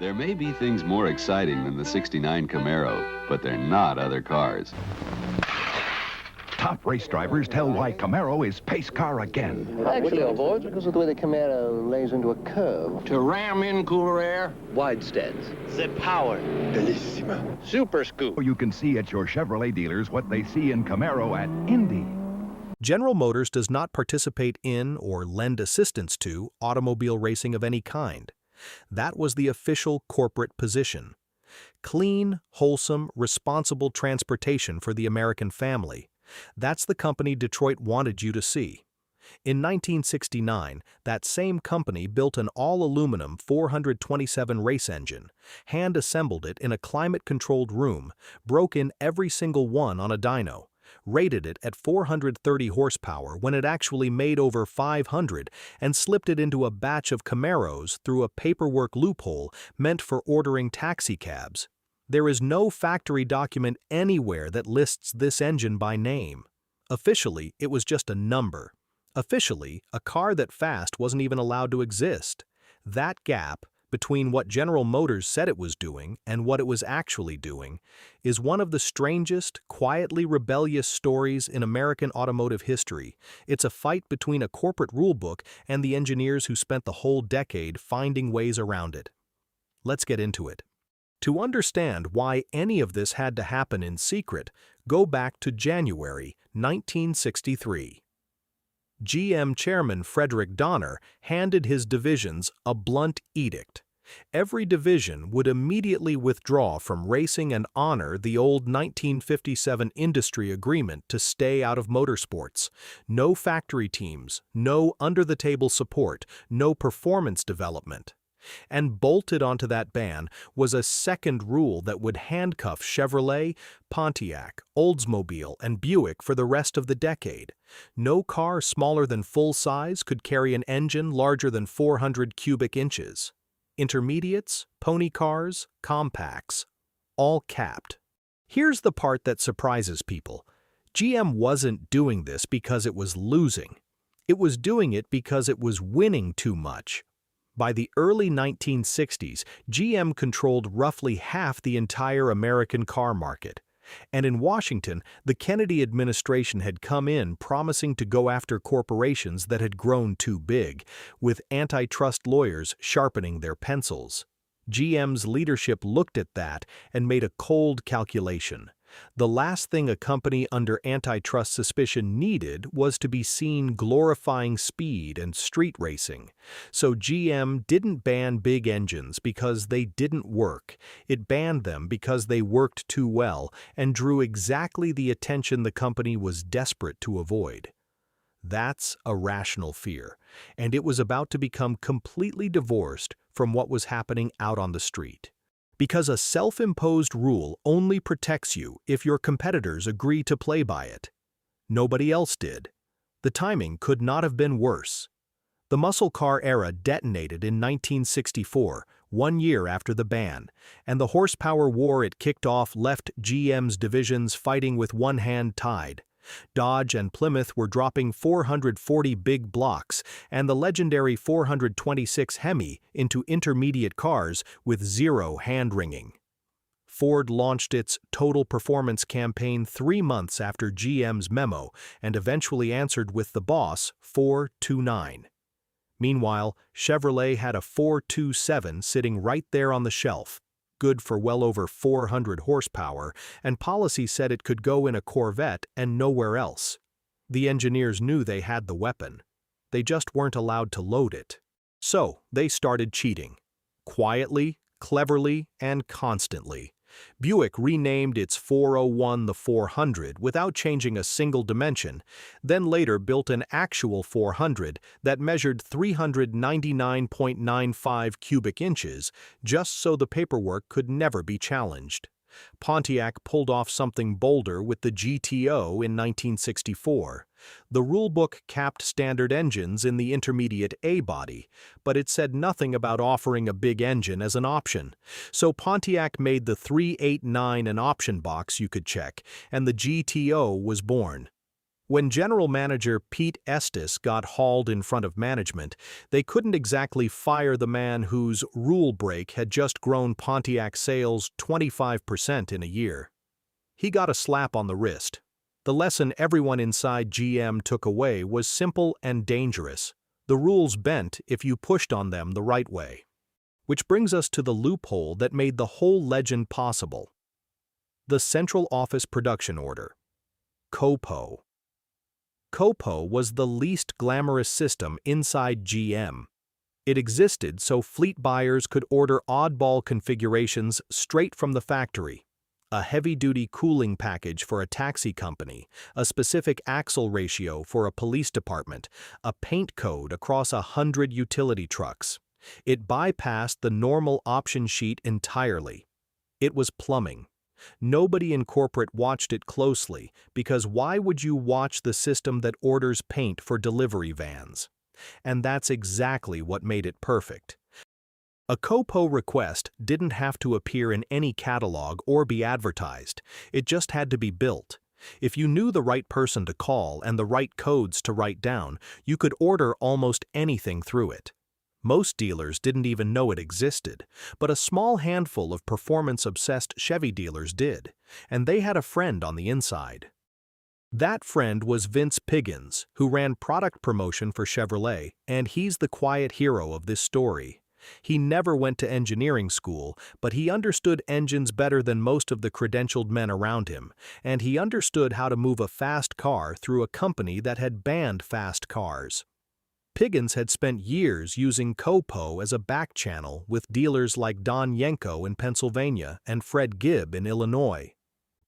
There may be things more exciting than the '69 Camaro, but they're not other cars. Top race drivers tell why Camaro is pace car again. Actually, avoid because of the way the Camaro lays into a curve. To ram in cooler air. Wide stance. The power. Bellissima. Super scoop. You can see at your Chevrolet dealers what they see in Camaro at Indy. General Motors does not participate in or lend assistance to automobile racing of any kind. That was the official corporate position. Clean, wholesome, responsible transportation for the American family. That's the company Detroit wanted you to see. In 1969, that same company built an all-aluminum 427 race engine, hand-assembled it in a climate-controlled room, broke in every single one on a dyno, rated it at 430 horsepower when it actually made over 500, and slipped it into a batch of Camaros through a paperwork loophole meant for ordering taxicabs. There is no factory document anywhere that lists this engine by name. Officially, it was just a number. Officially, a car that fast wasn't even allowed to exist. That gap between what General Motors said it was doing and what it was actually doing is one of the strangest, quietly rebellious stories in American automotive history. It's a fight between a corporate rulebook and the engineers who spent the whole decade finding ways around it. Let's get into it. To understand why any of this had to happen in secret, go back to January 1963. GM Chairman Frederick Donner handed his divisions a blunt edict. Every division would immediately withdraw from racing and honor the old 1957 industry agreement to stay out of motorsports. No factory teams, no under-the-table support, no performance development. And bolted onto that ban was a second rule that would handcuff Chevrolet, Pontiac, Oldsmobile, and Buick for the rest of the decade. No car smaller than full size could carry an engine larger than 400 cubic inches. Intermediates, pony cars, compacts, all capped. Here's the part that surprises people. GM wasn't doing this because it was losing. It was doing it because it was winning too much. By the early 1960s, GM controlled roughly half the entire American car market. And in Washington, the Kennedy administration had come in promising to go after corporations that had grown too big, with antitrust lawyers sharpening their pencils. GM's leadership looked at that and made a cold calculation. The last thing a company under antitrust suspicion needed was to be seen glorifying speed and street racing. So GM didn't ban big engines because they didn't work. It banned them because they worked too well and drew exactly the attention the company was desperate to avoid. That's a rational fear, and it was about to become completely divorced from what was happening out on the street. Because a self-imposed rule only protects you if your competitors agree to play by it. Nobody else did. The timing could not have been worse. The muscle car era detonated in 1964, 1 year after the ban, and the horsepower war it kicked off left GM's divisions fighting with one hand tied. Dodge and Plymouth were dropping 440 big blocks and the legendary 426 Hemi into intermediate cars with zero hand-wringing. Ford launched its Total Performance campaign 3 months after GM's memo and eventually answered with the Boss 429. Meanwhile, Chevrolet had a 427 sitting right there on the shelf, good for well over 400 horsepower, and policy said it could go in a Corvette and nowhere else. The engineers knew they had the weapon. They just weren't allowed to load it. So they started cheating. Quietly, cleverly, and constantly. Buick renamed its 401 the 400 without changing a single dimension, then later built an actual 400 that measured 399.95 cubic inches, just so the paperwork could never be challenged. Pontiac pulled off something bolder with the GTO in 1964. The rulebook capped standard engines in the intermediate A body, but it said nothing about offering a big engine as an option. So Pontiac made the 389 an option box you could check, and the GTO was born. When General Manager Pete Estes got hauled in front of management, they couldn't exactly fire the man whose rule break had just grown Pontiac sales 25% in a year. He got a slap on the wrist. The lesson everyone inside GM took away was simple and dangerous. The rules bent if you pushed on them the right way. Which brings us to the loophole that made the whole legend possible. The Central Office Production Order, COPO. COPO was the least glamorous system inside GM. It existed so fleet buyers could order oddball configurations straight from the factory. A heavy-duty cooling package for a taxi company, a specific axle ratio for a police department, a paint code across 100 utility trucks. It bypassed the normal option sheet entirely. It was plumbing. Nobody in corporate watched it closely, because why would you watch the system that orders paint for delivery vans? And that's exactly what made it perfect. A COPO request didn't have to appear in any catalog or be advertised. It just had to be built. If you knew the right person to call and the right codes to write down, you could order almost anything through it. Most dealers didn't even know it existed, but a small handful of performance-obsessed Chevy dealers did, and they had a friend on the inside. That friend was Vince Piggins, who ran product promotion for Chevrolet, and he's the quiet hero of this story. He never went to engineering school, but he understood engines better than most of the credentialed men around him, and he understood how to move a fast car through a company that had banned fast cars. Piggins had spent years using COPO as a back channel with dealers like Don Yenko in Pennsylvania and Fred Gibb in Illinois.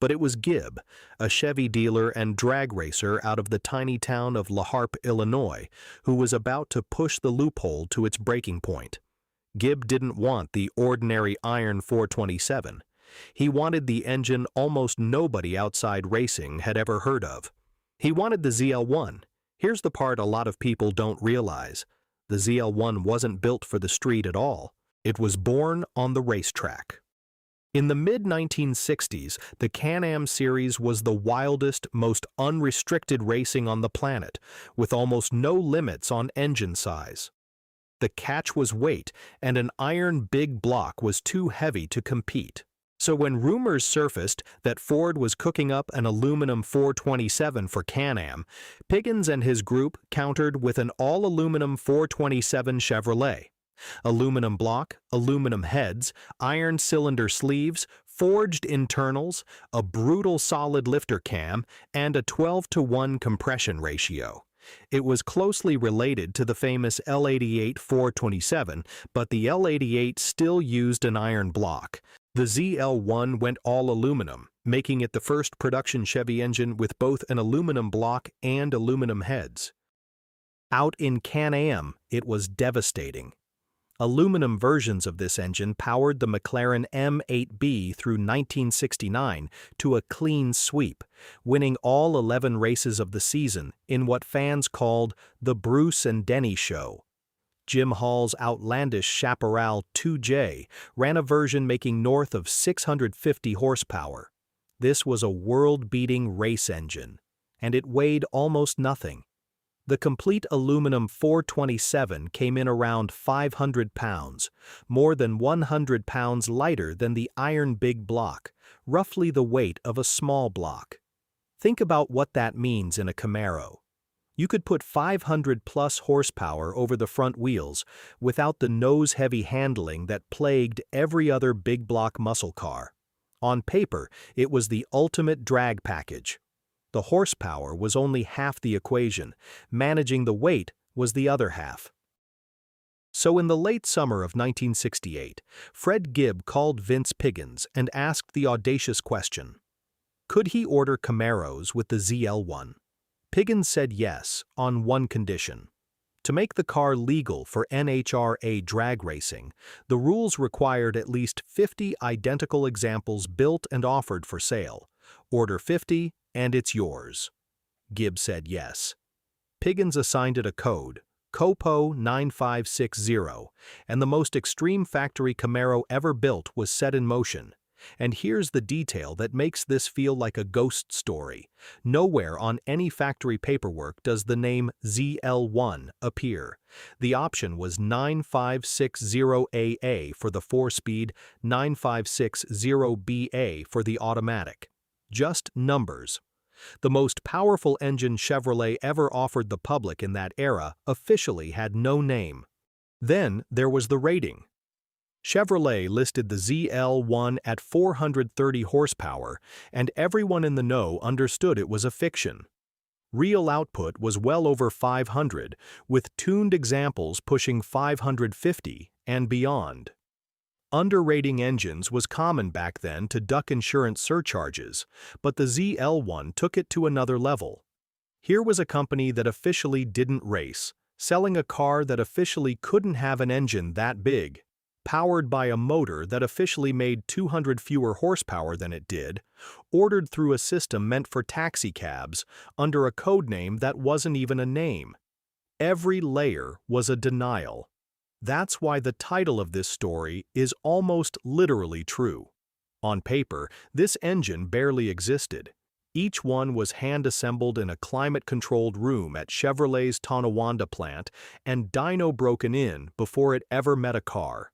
But it was Gibb, a Chevy dealer and drag racer out of the tiny town of La Harpe, Illinois, who was about to push the loophole to its breaking point. Gibb didn't want the ordinary iron 427. He wanted the engine almost nobody outside racing had ever heard of. He wanted the ZL1. Here's the part a lot of people don't realize. The ZL1 wasn't built for the street at all. It was born on the racetrack. In the mid-1960s, the Can-Am series was the wildest, most unrestricted racing on the planet, with almost no limits on engine size. The catch was weight, and an iron big block was too heavy to compete. So when rumors surfaced that Ford was cooking up an aluminum 427 for Can-Am, Piggins and his group countered with an all-aluminum 427 Chevrolet. Aluminum block, aluminum heads, iron cylinder sleeves, forged internals, a brutal solid lifter cam, and a 12-to-1 compression ratio. It was closely related to the famous L88 427, but the L88 still used an iron block. The ZL1 went all aluminum, making it the first production Chevy engine with both an aluminum block and aluminum heads. Out in Can-Am, it was devastating. Aluminum versions of this engine powered the McLaren M8B through 1969 to a clean sweep, winning all 11 races of the season in what fans called the Bruce and Denny Show. Jim Hall's outlandish Chaparral 2J ran a version making north of 650 horsepower. This was a world-beating race engine, and it weighed almost nothing. The complete aluminum 427 came in around 500 pounds, more than 100 pounds lighter than the iron big block, roughly the weight of a small block. Think about what that means in a Camaro. You could put 500-plus horsepower over the front wheels without the nose-heavy handling that plagued every other big block muscle car. On paper, it was the ultimate drag package. The horsepower was only half the equation. Managing the weight was the other half. So in the late summer of 1968, Fred Gibb called Vince Piggins and asked the audacious question: could he order Camaros with the ZL1? Piggins said yes, on one condition. To make the car legal for NHRA drag racing, the rules required at least 50 identical examples built and offered for sale. Order 50, and it's yours. Gibb said yes. Piggins assigned it a code, COPO 9560, and the most extreme factory Camaro ever built was set in motion. And here's the detail that makes this feel like a ghost story. Nowhere on any factory paperwork does the name ZL1 appear. The option was 9560AA for the 4-speed, 9560BA for the automatic. Just numbers. The most powerful engine Chevrolet ever offered the public in that era officially had no name. Then there was the rating. Chevrolet listed the ZL1 at 430 horsepower, and everyone in the know understood it was a fiction. Real output was well over 500, with tuned examples pushing 550 and beyond. Underrating engines was common back then to duck insurance surcharges, but the ZL1 took it to another level. Here was a company that officially didn't race, selling a car that officially couldn't have an engine that big, powered by a motor that officially made 200 fewer horsepower than it did, ordered through a system meant for taxicabs under a code name that wasn't even a name. Every layer was a denial. That's why the title of this story is almost literally true. On paper, this engine barely existed. Each one was hand-assembled in a climate-controlled room at Chevrolet's Tonawanda plant and dyno broken in before it ever met a car.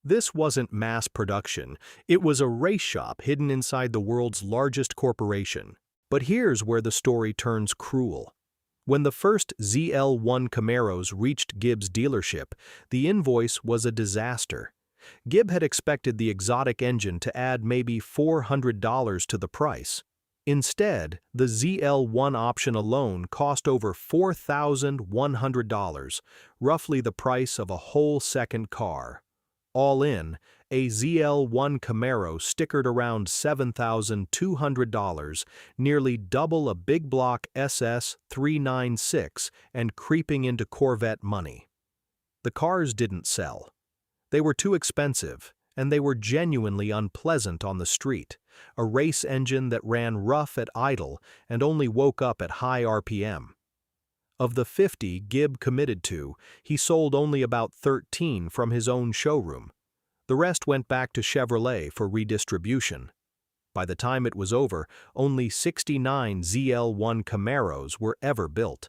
This wasn't mass production, it was a race shop hidden inside the world's largest corporation. But here's where the story turns cruel. When the first ZL1 Camaros reached Gibb's dealership, the invoice was a disaster. Gibb had expected the exotic engine to add maybe $400 to the price. Instead, the ZL1 option alone cost over $4,100, roughly the price of a whole second car. All in, a ZL1 Camaro stickered around $7,200, nearly double a big block SS 396 and creeping into Corvette money. The cars didn't sell. They were too expensive, and they were genuinely unpleasant on the street, a race engine that ran rough at idle and only woke up at high RPM. Of the 50 Gibb committed to, he sold only about 13 from his own showroom. The rest went back to Chevrolet for redistribution. By the time it was over, only 69 ZL1 Camaros were ever built.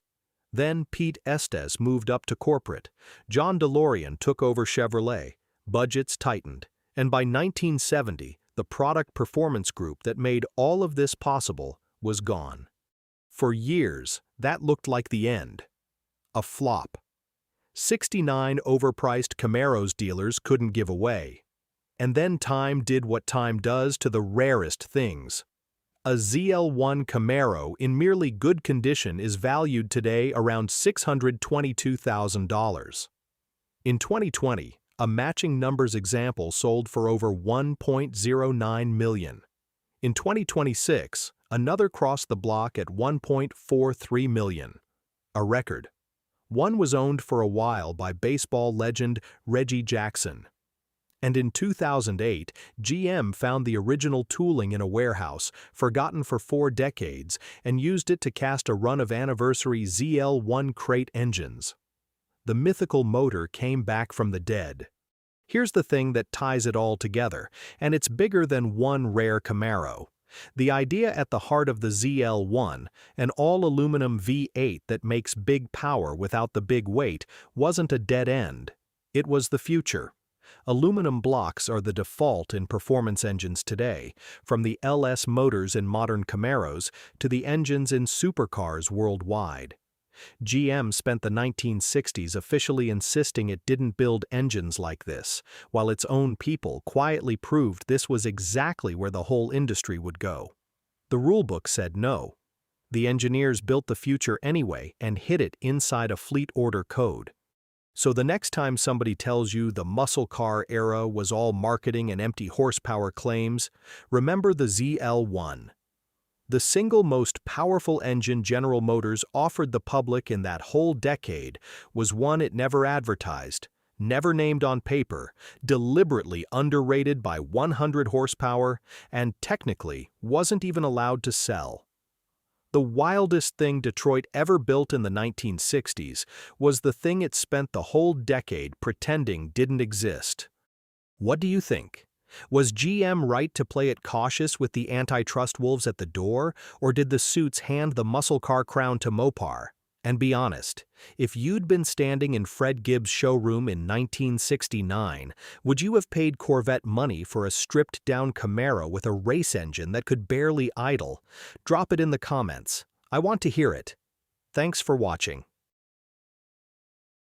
Then Pete Estes moved up to corporate. John DeLorean took over Chevrolet. Budgets tightened. And by 1970, the product performance group that made all of this possible was gone. For years, that looked like the end. A flop. 69 overpriced Camaros dealers couldn't give away. And then time did what time does to the rarest things. A ZL1 Camaro in merely good condition is valued today around $622,000. In 2020, a matching numbers example sold for over $1.09 million. In 2026, another crossed the block at $1.43 million. A record. One was owned for a while by baseball legend Reggie Jackson. And in 2008, GM found the original tooling in a warehouse, forgotten for 4 decades, and used it to cast a run of anniversary ZL1 crate engines. The mythical motor came back from the dead. Here's the thing that ties it all together, and it's bigger than one rare Camaro. The idea at the heart of the ZL1, an all-aluminum V8 that makes big power without the big weight, wasn't a dead end. It was the future. Aluminum blocks are the default in performance engines today, from the LS motors in modern Camaros to the engines in supercars worldwide. GM spent the 1960s officially insisting it didn't build engines like this, while its own people quietly proved this was exactly where the whole industry would go. The rulebook said no. The engineers built the future anyway and hid it inside a fleet order code. So the next time somebody tells you the muscle car era was all marketing and empty horsepower claims, remember the ZL1. The single most powerful engine General Motors offered the public in that whole decade was one it never advertised, never named on paper, deliberately underrated by 100 horsepower, and technically wasn't even allowed to sell. The wildest thing Detroit ever built in the 1960s was the thing it spent the whole decade pretending didn't exist. What do you think? Was GM right to play it cautious with the antitrust wolves at the door, or did the suits hand the muscle car crown to Mopar? And be honest, if you'd been standing in Fred Gibbs' showroom in 1969, would you have paid Corvette money for a stripped-down Camaro with a race engine that could barely idle? Drop it in the comments. I want to hear it. Thanks for watching.